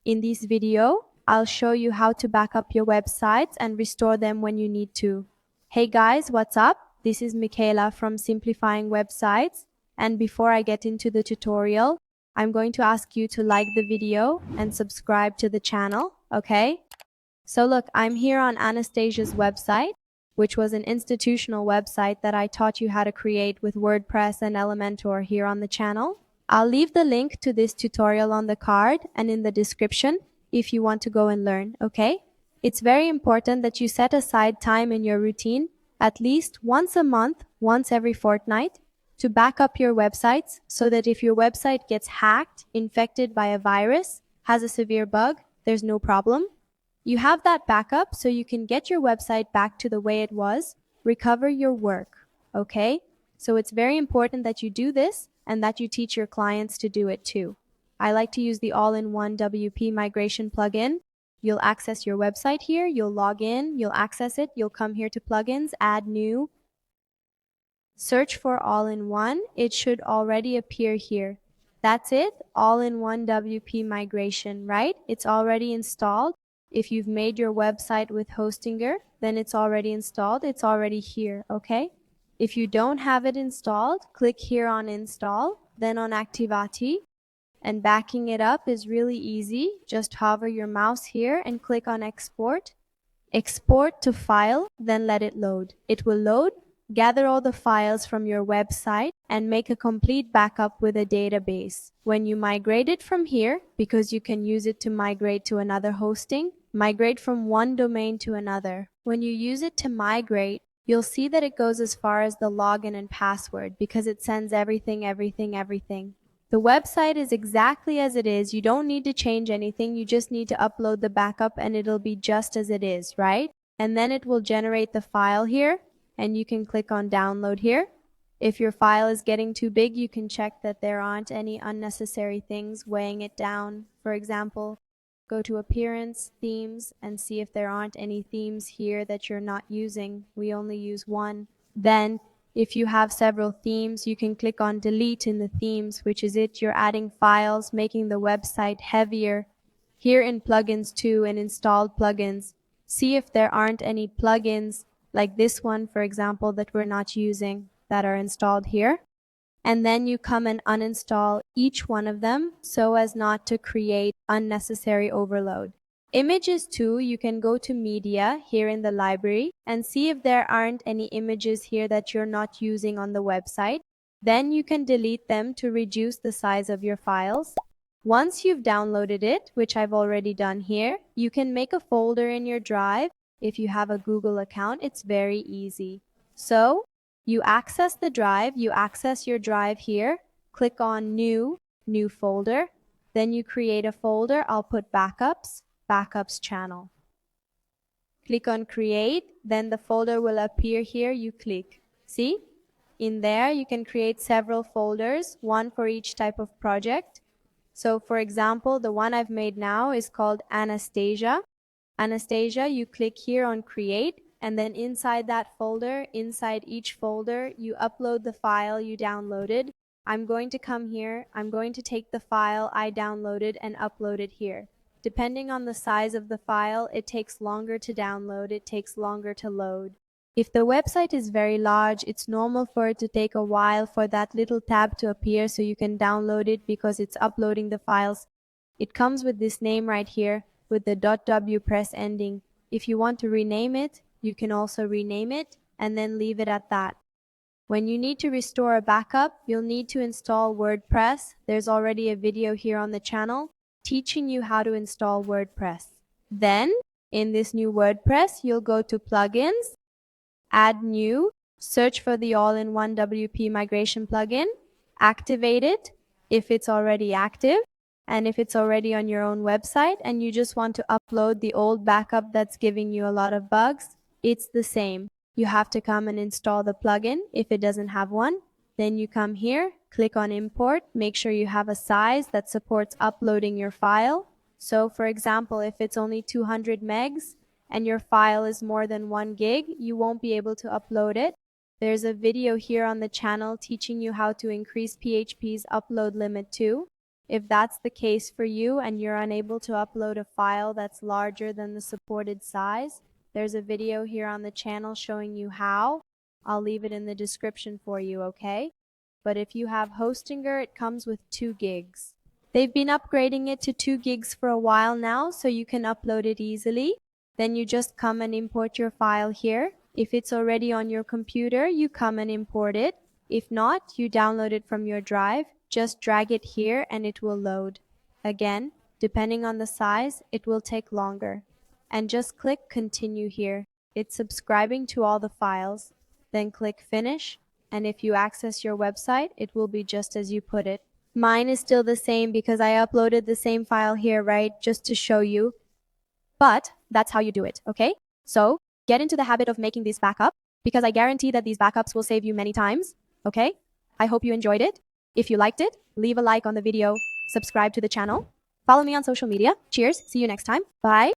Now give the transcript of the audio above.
In this video, I'll show you how to back up your websites and restore them when you need to. Hey guys, what's up? This is Michaela from Simplifying Websites, and before I get into the tutorial, I'm going to ask you to like the video and subscribe to the channel, okay? So look, I'm here on Anastasia's website, which was an institutional website that I taught you how to create with WordPress and Elementor here on the channel. I'll leave the link to this tutorial on the card and in the description if you want to go and learn, okay? It's very important that you set aside time in your routine, at least once a month, once every fortnight, to back up your websites so that if your website gets hacked, infected by a virus, has a severe bug, there's no problem. You have that backup so you can get your website back to the way it was, recover your work, okay? So it's very important that you do this and that you teach your clients to do it too. I like to use the all-in-one WP migration plugin. You'll access your website here, you'll log in, you'll access it, you'll come here to plugins, add new, search for all-in-one. It should already appear here. That's it, all-in-one WP migration, right? It's already installed. If you've made your website with Hostinger, then it's already installed. It's already here, okay? If you don't have it installed, click here on Install, then on Activati. And backing it up is really easy. Just hover your mouse here and click on Export. Export to file, then let it load. It will load, gather all the files from your website, and make a complete backup with a database. When you migrate it from here, because you can use it to migrate to another hosting, migrate from one domain to another. When you use it to migrate, you'll see that it goes as far as the login and password because it sends everything. The website is exactly as it is. You don't need to change anything. You just need to upload the backup and it'll be just as it is, right? And then it will generate the file here and you can click on download here. If your file is getting too big, you can check that there aren't any unnecessary things weighing it down. For example, go to Appearance, Themes, and see if there aren't any themes here that you're not using. We only use one. Then, if you have several themes, you can click on Delete in the themes, which is it. You're adding files, making the website heavier. Here in Plugins too, and Installed Plugins, see if there aren't any plugins, like this one, for example, that we're not using, that are installed here. And then you come and uninstall each one of them so as not to create unnecessary overload. Images too, you can go to Media here in the library and see if there aren't any images here that you're not using on the website. Then you can delete them to reduce the size of your files. Once you've downloaded it, which I've already done here, you can make a folder in your drive. If you have a Google account, it's very easy. So, you access the drive, you access your drive here, click on New Folder, then you create a folder. I'll put Backups channel. Click on Create, then the folder will appear here, you click. See? In there you can create several folders, one for each type of project. So for example, the one I've made now is called Anastasia. Anastasia, you click here on Create, and then inside that folder, inside each folder, you upload the file you downloaded. I'm going to come here, I'm going to take the file I downloaded and upload it here. Depending on the size of the file, it takes longer to download, it takes longer to load. If the website is very large, it's normal for it to take a while for that little tab to appear so you can download it because it's uploading the files. It comes with this name right here with the .wpress ending. If you want to rename it, you can also rename it and then leave it at that. When you need to restore a backup, you'll need to install WordPress. There's already a video here on the channel teaching you how to install WordPress. Then, in this new WordPress, you'll go to Plugins, Add New, search for the all-in-one WP migration plugin, activate it if it's already active, and if it's already on your own website and you just want to upload the old backup that's giving you a lot of bugs, it's the same. You have to come and install the plugin if it doesn't have one. Then you come here, click on Import, make sure you have a size that supports uploading your file. So for example, if it's only 200 megs and your file is more than 1 gig, you won't be able to upload it. There's a video here on the channel teaching you how to increase PHP's upload limit too. If that's the case for you and you're unable to upload a file that's larger than the supported size, there's a video here on the channel showing you how. I'll leave it in the description for you, okay? But if you have Hostinger, it comes with 2 gigs. They've been upgrading it to 2 gigs for a while now, so you can upload it easily. Then you just come and import your file here. If it's already on your computer, you come and import it. If not, you download it from your drive. Just drag it here and it will load. Again, depending on the size, it will take longer. And just click Continue here. It's subscribing to all the files. Then click Finish, and if you access your website, it will be just as you put it. Mine is still the same because I uploaded the same file here, right, just to show you. But that's how you do it, okay? So get into the habit of making this backup because I guarantee that these backups will save you many times, okay? I hope you enjoyed it. If you liked it, leave a like on the video, subscribe to the channel, follow me on social media. Cheers, see you next time. Bye.